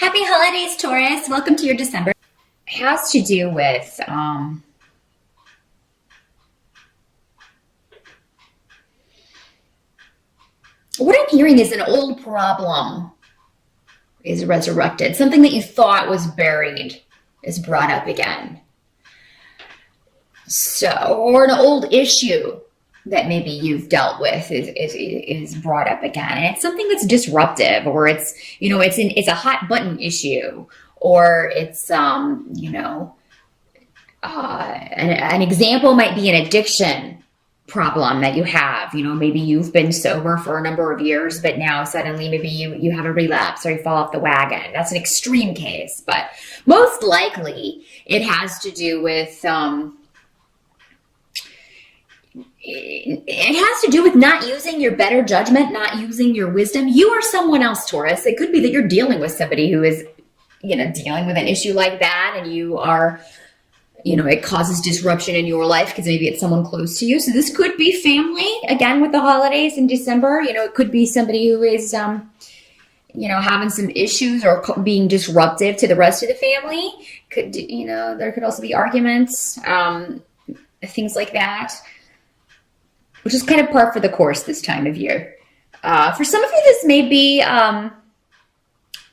Happy holidays, Taurus. Welcome to your December. It has to do with what I'm hearing is an old problem is resurrected. Something that you thought was buried is brought up again. So, or an old issue that maybe you've dealt with is brought up again, and it's something that's disruptive, or it's a hot button issue, or it's an example might be an addiction problem that you have. Maybe you've been sober for a number of years, but now suddenly maybe you have a relapse or you fall off the wagon. That's an extreme case, but most likely it has to do with it has to do with not using your better judgment, not using your wisdom. You are someone else, Taurus. It could be that you're dealing with somebody who is, dealing with an issue like that, and you are, it causes disruption in your life because maybe it's someone close to you. So this could be family, again, with the holidays in December. It could be somebody who is, having some issues or being disruptive to the rest of the family. There could also be arguments, things like that, which is kind of par for the course this time of year. For some of you, this may be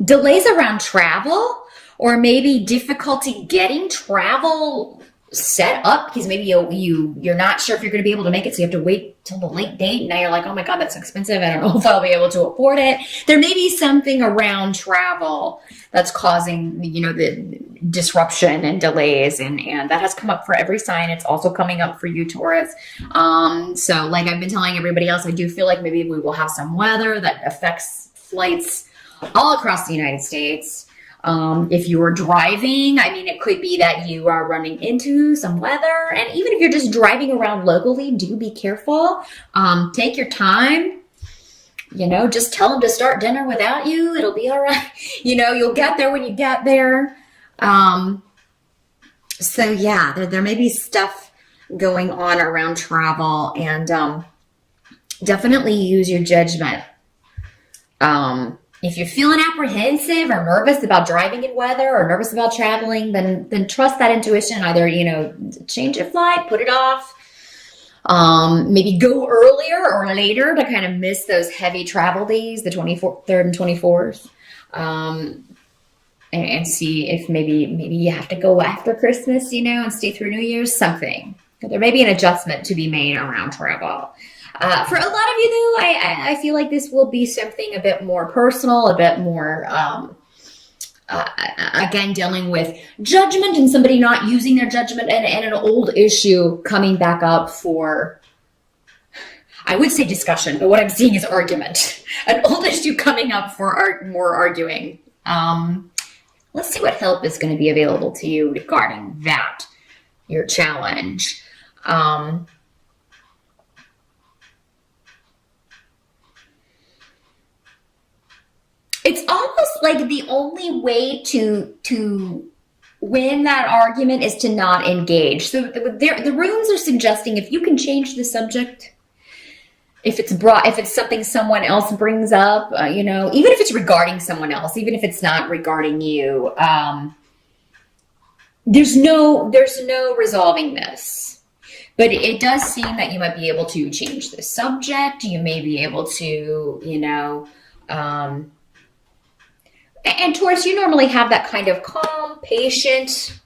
delays around travel, or maybe difficulty getting travel set up because maybe you're not sure if you're going to be able to make it, so you have to wait till the late date. And now you're like, oh my God, that's expensive. I don't know if I'll be able to afford it. There may be something around travel that's causing, the disruption and delays, and that has come up for every sign. It's also coming up for you, Taurus. So like I've been telling everybody else, I do feel like maybe we will have some weather that affects flights all across the United States. If you're driving, it could be that you are running into some weather. And even if you're just driving around locally, do be careful. Take your time. Just tell them to start dinner without you. It'll be all right. You'll get there when you get there. So yeah, there may be stuff going on around travel, and definitely use your judgment. If you're feeling apprehensive or nervous about driving in weather or nervous about traveling, then trust that intuition. Either, change your flight, put it off, maybe go earlier or later to kind of miss those heavy travel days, the 23rd and 24th, and see if maybe you have to go after Christmas, and stay through New Year's, something. There may be an adjustment to be made around travel. For a lot of you, though, I feel like this will be something a bit more personal, a bit more, again, dealing with judgment and somebody not using their judgment, and an old issue coming back up for, I would say discussion, but what I'm seeing is argument. An old issue coming up for more arguing. Let's see what help is going to be available to you regarding that, your challenge. It's almost like the only way to win that argument is to not engage. So the runes are suggesting if you can change the subject, if it's something someone else brings up, even if it's regarding someone else, even if it's not regarding you, there's no resolving this. But it does seem that you might be able to change the subject. You may be able to, and Taurus, you normally have that kind of calm, patient.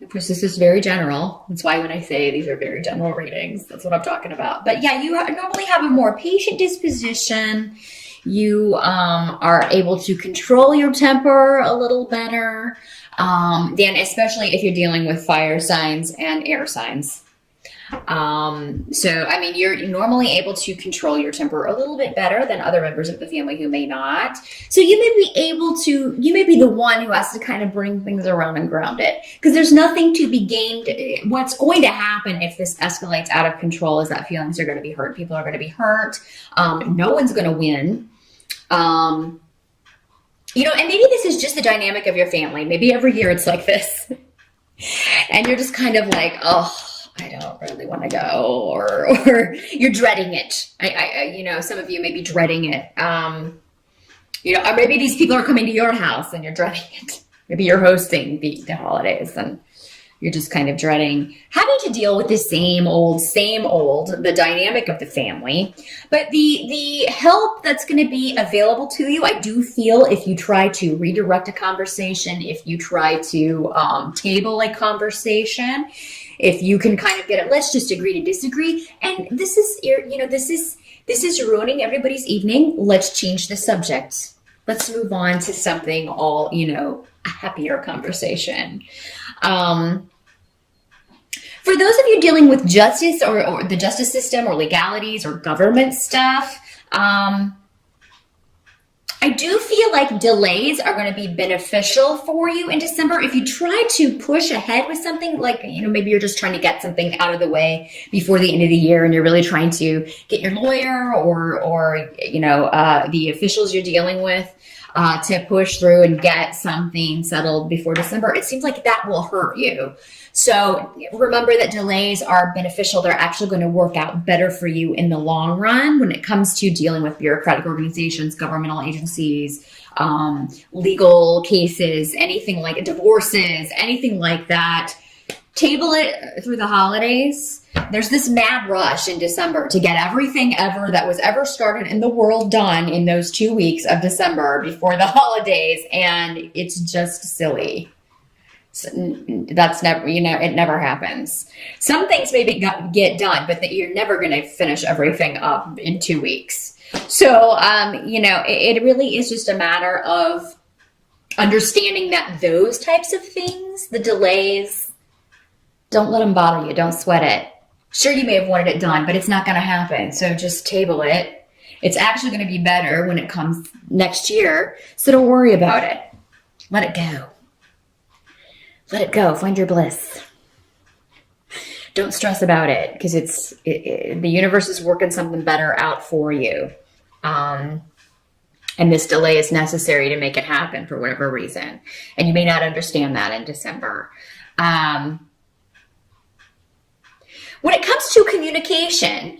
Of course, this is very general. That's why when I say these are very general readings, that's what I'm talking about. But yeah, you normally have a more patient disposition. You are able to control your temper a little better than, especially if you're dealing with fire signs and air signs. You're normally able to control your temper a little bit better than other members of the family who may not. So you may be the one who has to kind of bring things around and ground it, because there's nothing to be gained. What's going to happen if this escalates out of control is that feelings are going to be hurt. People are going to be hurt. No one's going to win. And maybe this is just the dynamic of your family. Maybe every year it's like this. And you're just kind of like, oh, I don't really want to go, or you're dreading it. Some of you may be dreading it. Or maybe these people are coming to your house and you're dreading it. Maybe you're hosting the holidays and you're just kind of dreading having to deal with the same old, the dynamic of the family. But the help that's going to be available to you, I do feel if you try to redirect a conversation, if you try to table a conversation, if you can kind of get it, let's just agree to disagree. And this is ruining everybody's evening. Let's change the subject. Let's move on to something a happier conversation. For those of you dealing with justice or the justice system or legalities or government stuff, I do feel like delays are going to be beneficial for you in December. If you try to push ahead with something like, maybe you're just trying to get something out of the way before the end of the year and you're really trying to get your lawyer or the officials you're dealing with to push through and get something settled before December, it seems like that will hurt you. So remember that delays are beneficial. They're actually going to work out better for you in the long run when it comes to dealing with bureaucratic organizations, governmental agencies, legal cases, anything like divorces, anything like that. Table it through the holidays. There's this mad rush in December to get everything ever that was ever started in the world done in those 2 weeks of December before the holidays, and it's just silly. So that's never, it never happens. Some things maybe get done, but that you're never going to finish everything up in 2 weeks. So, it really is just a matter of understanding that those types of things, the delays, don't let them bother you. Don't sweat it. Sure, you may have wanted it done, but it's not going to happen. So just table it. It's actually going to be better when it comes next year. So don't worry about it. Let it go. Let it go. Find your bliss. Don't stress about it because the universe is working something better out for you. And this delay is necessary to make it happen for whatever reason. And you may not understand that in December. When it comes to communication,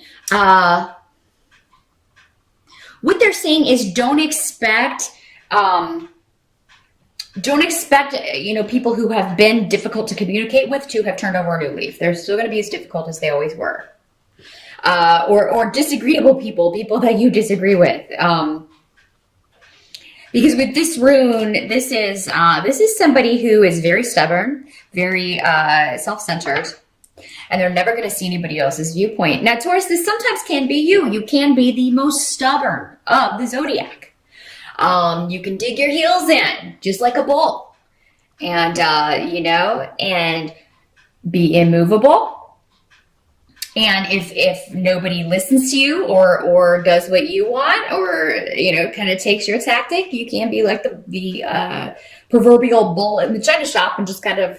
what they're saying is don't expect, people who have been difficult to communicate with to have turned over a new leaf. They're still going to be as difficult as they always were. Or disagreeable people that you disagree with. Because with this rune, this is somebody who is very stubborn, very self-centered, and they're never going to see anybody else's viewpoint. Now, Taurus, this sometimes can be you. You can be the most stubborn of the zodiac. You can dig your heels in, just like a bull, and and be immovable. And if nobody listens to you or does what you want or, kind of takes your tactic, you can be like the proverbial bull in the china shop and just kind of,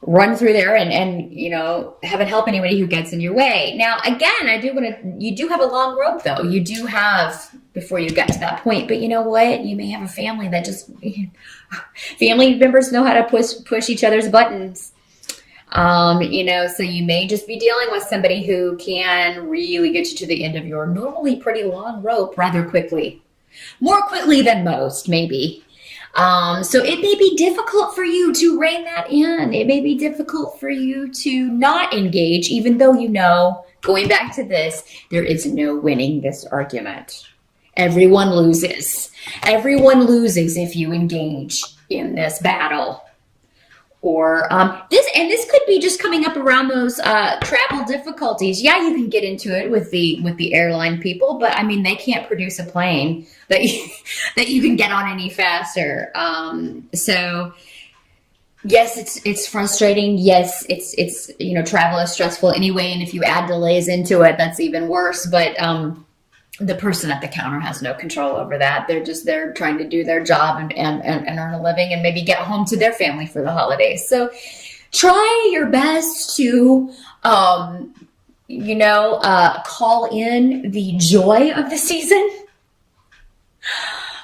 run through there and haven't helped anybody who gets in your way. Now, again, you do have a long rope though. You do have before you get to that point, but you know what? You may have a family that family members know how to push each other's buttons. So you may just be dealing with somebody who can really get you to the end of your normally pretty long rope rather quickly. More quickly than most, maybe. So it may be difficult for you to rein that in. It may be difficult for you to not engage, even though going back to this, there is no winning this argument. Everyone loses. Everyone loses if you engage in this battle. Or this could be just coming up around those travel difficulties. Yeah, you can get into it with the airline people, but they can't produce a plane that you can get on any faster. So yes, it's frustrating. Yes, it's travel is stressful anyway, and if you add delays into it, that's even worse. But the person at the counter has no control over that. They're trying to do their job and earn a living and maybe get home to their family for the holidays. So try your best to, call in the joy of the season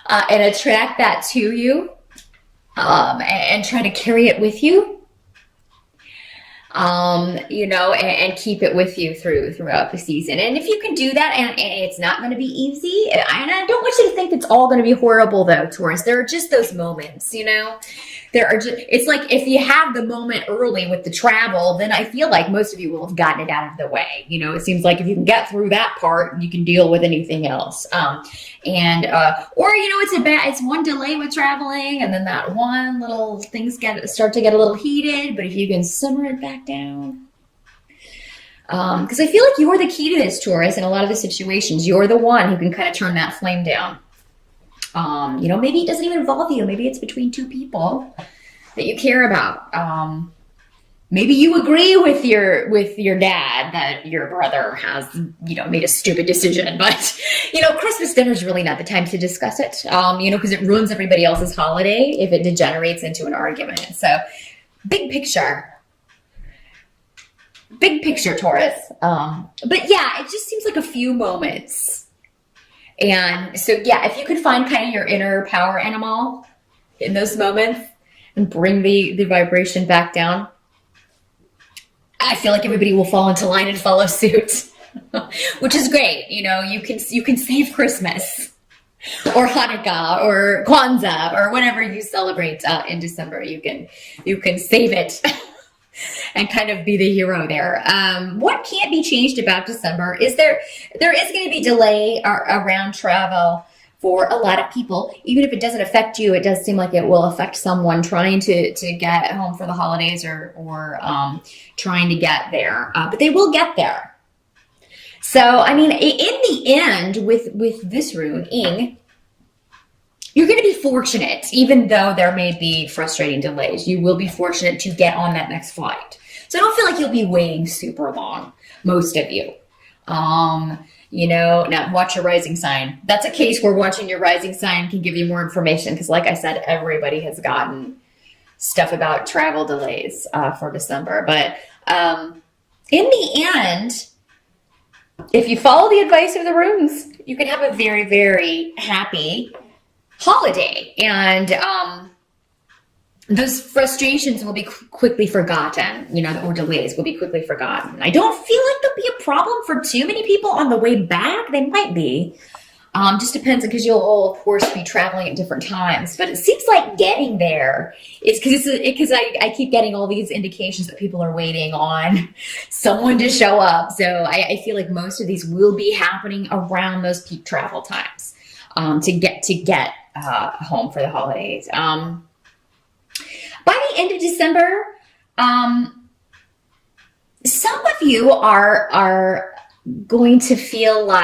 and attract that to you and try to carry it with you. you know, and keep it with you throughout the season. And if you can do that, and it's not going to be easy, and I don't want you to think it's all going to be horrible though, Taurus. There are just those moments, you know. There are just, it's like if you have the moment early with the travel, then I feel like most of you will have gotten it out of the way. You know, it seems like if you can get through that part, you can deal with anything else. Or, you know, it's one delay with traveling, and then that one little things start to get a little heated, but if you can simmer it back down. Because I feel like you're the key to this, Taurus, in a lot of the situations. You're the one who can kind of turn that flame down. You know, maybe it doesn't even involve you. Maybe it's between two people that you care about. Maybe you agree with your dad that your brother has, you know, made a stupid decision. But, you know, Christmas dinner is really not the time to discuss it, you know, because it ruins everybody else's holiday if it degenerates into an argument. So, big picture. Big picture, Taurus. But yeah, it just seems like a few moments. And so, yeah, if you could find kind of your inner power animal in those moments and bring the vibration back down, I feel like everybody will fall into line and follow suit, which is great. You know, you can save Christmas or Hanukkah or Kwanzaa or whatever you celebrate in December. You can save it and kind of be the hero there. What can't be changed about December is there is going to be delay around travel for a lot of people. Even if it doesn't affect you, it does seem like it will affect someone trying to get home for the holidays or trying to get there. But they will get there. So, I mean, in the end, with this rune, Ing, you're going to be fortunate, even though there may be frustrating delays. You will be fortunate to get on that next flight. So I don't feel like you'll be waiting super long, most of you. You know, now watch your rising sign. That's a case where watching your rising sign can give you more information because, like I said, everybody has gotten stuff about travel delays for December. But in the end, if you follow the advice of the runes, you can have a very, very happy holiday, and those frustrations will be quickly forgotten, you know, or delays will be quickly forgotten. I don't feel like there'll be a problem for too many people on the way back. They might be. Just depends, because you'll all, of course, be traveling at different times. But it seems like getting there is because I keep getting all these indications that people are waiting on someone to show up. So I feel like most of these will be happening around those peak travel times to get home for the holidays. By the end of December, some of you are going to feel like